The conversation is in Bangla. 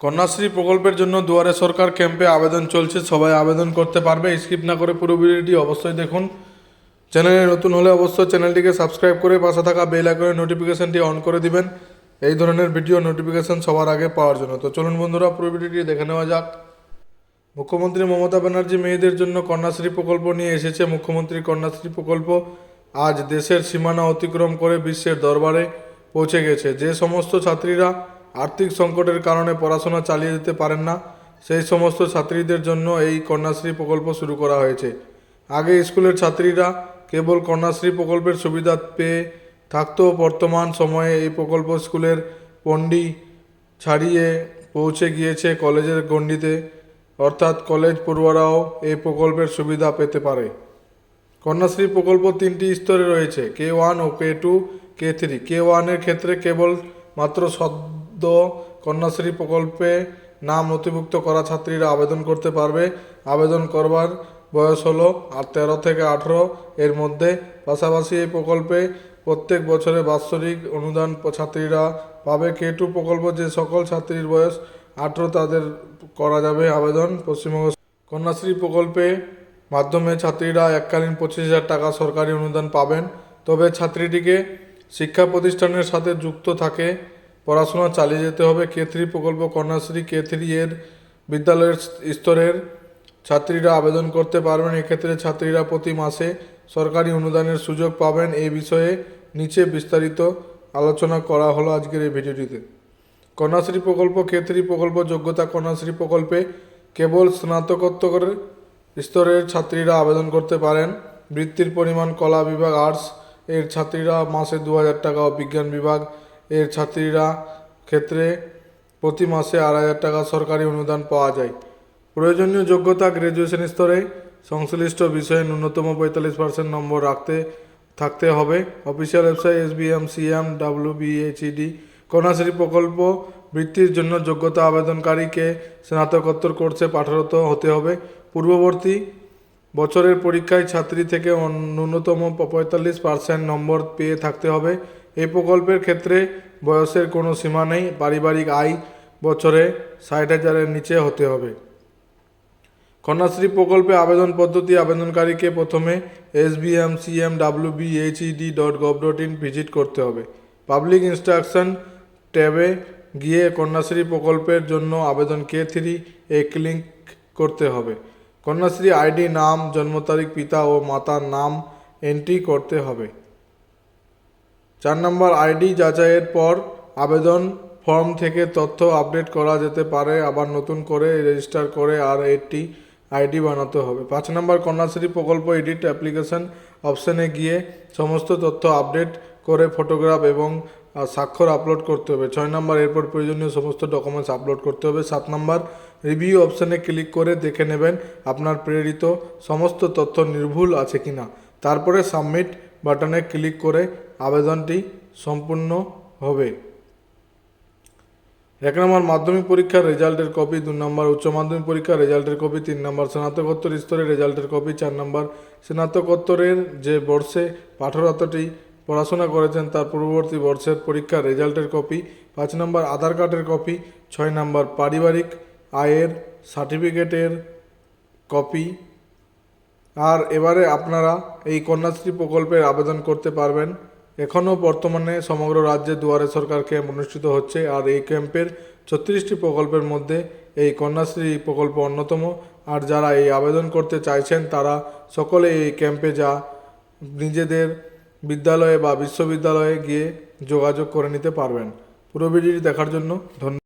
কন্যাশ্রী প্রকল্পের জন্য দুয়ারে সরকার ক্যাম্পে আবেদন চলছে। সবাই আবেদন করতে পারবে। স্কিপ না করে পুরো ভিডিওটি অবশ্যই দেখুন। চ্যানেলে নতুন হলে অবশ্যই চ্যানেলটিকে সাবস্ক্রাইব করে পাশে থাকা বেল আইকনের নোটিফিকেশনটি অন করে দিবেন এই ধরনের ভিডিও নোটিফিকেশন সবার আগে পাওয়ার জন্য। তো চলুন বন্ধুরা, পুরো ভিডিওটি দেখে নেওয়া যাক। মুখ্যমন্ত্রী মমতা ব্যানার্জি মেয়েদের জন্য কন্যাশ্রী প্রকল্প নিয়ে এসেছে। মুখ্যমন্ত্রীর কন্যাশ্রী প্রকল্প আজ দেশের সীমানা অতিক্রম করে বিশ্বের দরবারে পৌঁছে গেছে। যে সমস্ত ছাত্রীরা আর্থিক সংকটের কারণে পড়াশোনা চালিয়ে যেতে পারেন না, সেই সমস্ত ছাত্রীদের জন্য এই কন্যাশ্রী প্রকল্প শুরু করা হয়েছে। আগে স্কুলের ছাত্রীরা কেবল কন্যাশ্রী প্রকল্পের সুবিধা পেয়ে থাকতো। বর্তমান সময়ে এই প্রকল্প স্কুলের পণ্ডি ছাড়িয়ে পৌঁছে গিয়েছে কলেজের গণ্ডিতে, অর্থাৎ কলেজ পড়ুয়ারাও এই প্রকল্পের সুবিধা পেতে পারে। কন্যাশ্রী প্রকল্প 3টি স্তরে রয়েছে, K1 ও K2, K3। K1 এর ক্ষেত্রে কেবল মাত্র সদ্য কন্যাশ্রী প্রকল্পে নাম নথিভুক্ত করা ছাত্রীরা আবেদন করতে পারবে। আবেদন করবার বয়স হলো 13 থেকে 18 এর মধ্যে। পাশাপাশি এই প্রকল্পে প্রত্যেক বছরে বাৎসরিক অনুদান ছাত্রীরা পাবে। K2 প্রকল্প যে সকল ছাত্রীর বয়স 18 তাদের করা যাবে আবেদন। পশ্চিমবঙ্গ কন্যাশ্রী প্রকল্পে মাধ্যমে ছাত্রীরা এককালীন 25,000 টাকা সরকারি অনুদান পাবেন। তবে ছাত্রীটিকে শিক্ষা প্রতিষ্ঠানের সাথে যুক্ত থাকে পড়াশোনা চালিয়ে যেতে হবে। K3 প্রকল্প কন্যাশ্রী K3 এর বিদ্যালয়ের স্তরের ছাত্রীরা আবেদন করতে পারবেন। এক্ষেত্রে ছাত্রীরা প্রতি মাসে সরকারি অনুদানের সুযোগ পাবেন। এই বিষয়ে নিচে বিস্তারিত আলোচনা করা হলো আজকের এই ভিডিওটিতে। কন্যাশ্রী প্রকল্প K3 প্রকল্প যোগ্যতা। কন্যাশ্রী প্রকল্পে কেবল স্নাতকোত্তর স্তরের ছাত্রীরা আবেদন করতে পারেন। বৃত্তির পরিমাণ কলা বিভাগ আর্টস এর ছাত্রীরা মাসে 2,000 টাকা ও বিজ্ঞান বিভাগ এর ছাত্রীরা ক্ষেত্রে প্রতি মাসে 2,500 টাকা সরকারি অনুদান পাওয়া যায়। প্রয়োজনীয় যোগ্যতা গ্র্যাজুয়েশন স্তরে সংশ্লিষ্ট বিষয়ে ন্যূনতম 45% নম্বর থাকতে হবে। Official website SBMCM WBHED। Kanyashree প্রকল্প বৃত্তির জন্য যোগ্যতা আবেদনকারীকে স্নাতকোত্তর কোর্সে পাঠরত হতে হবে। পূর্ববর্তী বছরের পরীক্ষায় ছাত্রী থেকে ন্যূনতম 45% নম্বর পেয়ে থাকতে হবে। এই প্রকল্পের ক্ষেত্রে বয়সের কোনো সীমা নেই। পারিবারিক আয় বছরে 60,000-এর নিচে হতে হবে। কন্যাশ্রী প্রকল্পে আবেদন পদ্ধতি। আবেদনকারীকে প্রথমে SBMCM.WBHED.gov.in ভিজিট করতে হবে। পাবলিক ইনস্ট্রাকশন ট্যাবে গিয়ে কন্যাশ্রী প্রকল্পের জন্য আবেদন K3 এ ক্লিক করতে হবে। কন্যাশ্রী আইডি, নাম, জন্ম তারিখ, পিতা ও মাতার নাম এন্ট্রি করতে হবে। 4 নম্বর আইডি যাচাইয়ের পর আবেদন ফর্ম থেকে তথ্য আপডেট করা যেতে পারে, আবার নতুন করে রেজিস্টার করে আর একটি আইডি বানাতে হবে। 5 নম্বর কন্যাশ্রী প্রকল্প এডিট অ্যাপ্লিকেশন অপশানে গিয়ে সমস্ত তথ্য আপডেট করে ফটোগ্রাফ এবং স্বাক্ষর আপলোড করতে হবে। 6 নম্বর এরপর প্রয়োজনীয় সমস্ত ডকুমেন্টস আপলোড করতে হবে। 7 নম্বর রিভিউ অপশানে ক্লিক করে দেখে নেবেন আপনার প্রেরিত সমস্ত তথ্য নির্ভুল আছে কিনা। তারপরে সাবমিট বাটনে ক্লিক করে আবেদনটি সম্পূর্ণ হবে। 1 নম্বর মাধ্যমিক পরীক্ষার রেজাল্টের কপি। 2 নম্বর উচ্চ মাধ্যমিক পরীক্ষার রেজাল্টের কপি। 3 নম্বর স্নাতকোত্তর স্তরের রেজাল্টের কপি। 4 নম্বর স্নাতকোত্তরের যে বর্ষে পাঠরতটি পড়াশোনা করেছেন তার পূর্ববর্তী বর্ষের পরীক্ষার রেজাল্টের কপি। 5 নম্বর আধার কার্ডের কপি। 6 নম্বর পারিবারিক আয়ের সার্টিফিকেটের কপি। আর এবারে আপনারা এই কন্যাশ্রী প্রকল্পের আবেদন করতে পারবেন। এখনও বর্তমানে সমগ্র রাজ্যে দুয়ারে সরকার ক্যাম্প অনুষ্ঠিত হচ্ছে। আর এই ক্যাম্পের 36টি প্রকল্পের মধ্যে এই কন্যাশ্রী প্রকল্প অন্যতম। আর যারা এই আবেদন করতে চাইছেন তারা সকলে এই ক্যাম্পে নিজেদের বিদ্যালয়ে বা বিশ্ববিদ্যালয়ে গিয়ে যোগাযোগ করে নিতে পারবেন। পুরো ভিডিওটি দেখার জন্য ধন্যবাদ।